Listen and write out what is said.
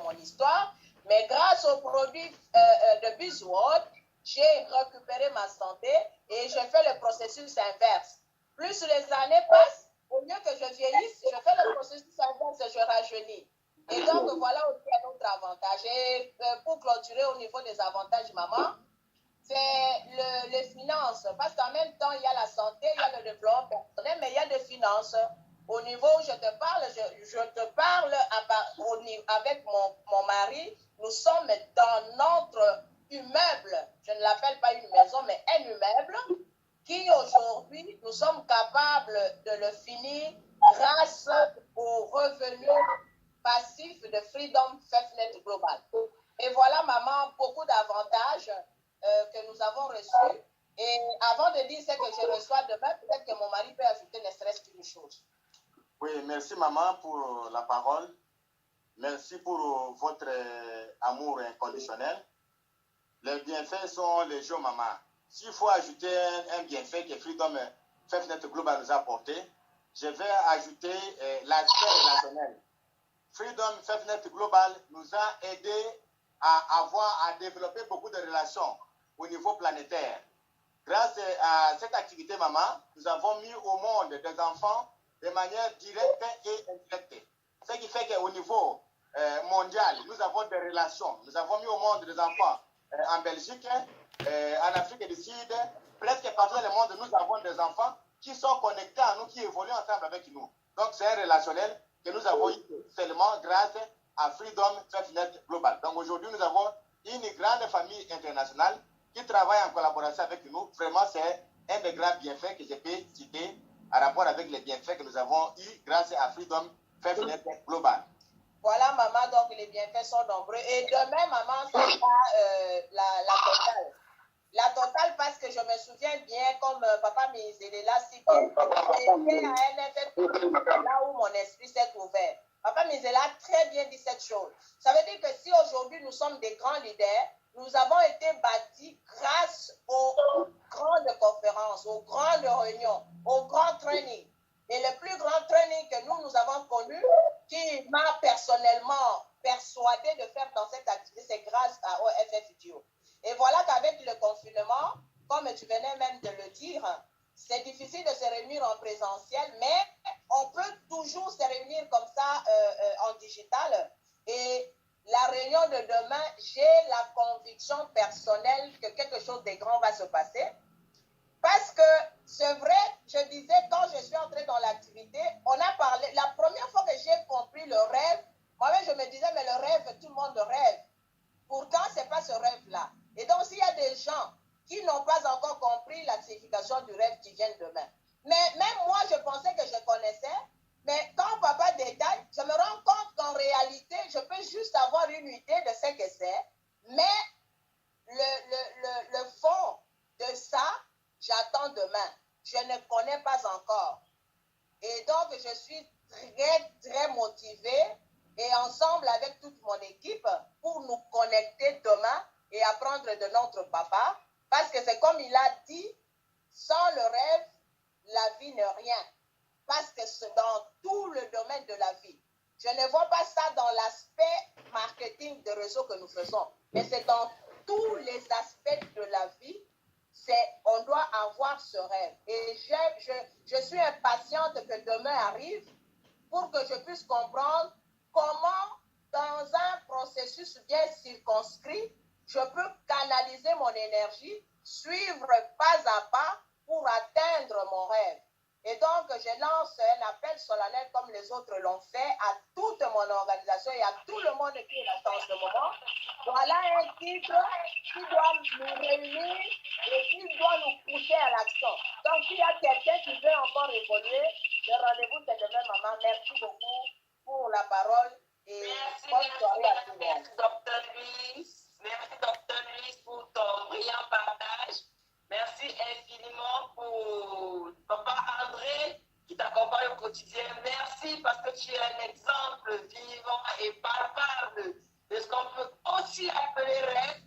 mon histoire. Mais grâce aux produits de BizWorld, j'ai récupéré ma santé et je fais le processus inverse. Plus les années passent, au lieu que je vieillisse, je fais le processus inverse et je rajeunis. Et donc, voilà aussi un autre avantage. Et pour clôturer au niveau des avantages, maman, c'est les finances. Parce qu'en même temps, il y a la santé, il y a le développement personnel, mais il y a des finances. Au niveau où je te parle, je te parle avec mon mari. Nous sommes dans notre immeuble. Je ne l'appelle pas une maison, mais un immeuble qui aujourd'hui, nous sommes capables de le finir grâce aux revenus passifs de Freedom FEFNet Global. Et voilà, maman, beaucoup d'avantages que nous avons reçus. Et avant de dire ce que je reçois demain, peut-être que mon mari peut ajouter ne serait-ce qu'une chose. Oui, merci maman pour la parole. Merci pour votre amour inconditionnel. Les bienfaits sont légion, maman. S'il faut ajouter un bienfait que Freedom FEFNet Global nous a apporté, je vais ajouter l'aspect relationnel. Freedom FEFNet Global nous a aidé à développer beaucoup de relations au niveau planétaire. Grâce à cette activité, maman, nous avons mis au monde des enfants de manière directe et indirecte. Ce qui fait qu'au niveau mondial, nous avons des relations. Nous avons mis au monde des enfants en Belgique, en Afrique du Sud, presque partout dans le monde, nous avons des enfants qui sont connectés à nous, qui évoluent ensemble avec nous. Donc, c'est un relationnel que nous avons eu seulement grâce à Freedom FEFNet Global. Donc, aujourd'hui, nous avons une grande famille internationale qui travaille en collaboration avec nous. Vraiment, c'est un des grands bienfaits que je peux citer en rapport avec les bienfaits que nous avons eus grâce à Freedom FEFNet Global. Voilà, maman, donc les bienfaits sont nombreux. Et demain, maman, ça sera la totale. La totale, parce que je me souviens bien, comme papa Mizelela cité, j'étais à un effet là où mon esprit s'est ouvert. Papa Mizela a très bien dit cette chose. Ça veut dire que si aujourd'hui nous sommes des grands leaders, nous avons été bâtis grâce aux grandes conférences, aux grandes réunions, aux grands trainings. Et le plus grand training que nous avons connu, qui m'a personnellement persuadé de faire dans cette activité, c'est grâce au FFGO. Et voilà qu'avec le confinement, comme tu venais même de le dire, c'est difficile de se réunir en présentiel, mais on peut toujours se réunir comme ça en digital. Et la réunion de demain, j'ai la conviction personnelle que quelque chose de grand va se passer. Parce que c'est vrai, je disais, quand je suis entrée dans l'activité, on a parlé, la première fois que j'ai compris le rêve, moi-même je me disais, mais le rêve, tout le monde rêve. Pourtant, ce n'est pas ce rêve-là. Et donc, s'il y a des gens qui n'ont pas encore compris la signification du rêve qui vient demain. Mais même moi, je pensais que je connaissais, mais quand papa détaille, je me rends compte qu'en réalité, je peux juste avoir une idée de ce que c'est, mais le fond de ça, j'attends demain. Je ne connais pas encore. Et donc, je suis très, très motivée et ensemble avec toute mon équipe pour nous connecter demain et apprendre de notre papa. Parce que c'est comme il a dit, sans le rêve, la vie n'est rien. Parce que c'est dans tout le domaine de la vie. Je ne vois pas ça dans l'aspect marketing de réseau que nous faisons, mais c'est dans tous les aspects de la vie. On doit avoir ce rêve. Et je suis impatiente que demain arrive pour que je puisse comprendre comment, dans un processus bien circonscrit, je peux canaliser mon énergie, suivre pas à pas pour atteindre mon rêve. Et donc, je lance un appel solennel comme les autres l'ont fait à toute mon organisation et à tout le monde qui est là dans ce moment. Voilà un titre qui doit nous réunir et qui doit nous pousser à l'action. Donc, s'il y a quelqu'un qui veut encore évoluer, le rendez-vous c'est demain, maman. Merci beaucoup pour la parole et bonne soirée à tout le monde. Merci, Dr. Luis. Merci, Dr. Luis, pour ton brillant partage. Merci infiniment pour Papa André qui t'accompagne au quotidien. Merci parce que tu es un exemple vivant et palpable de ce qu'on peut aussi appeler rêve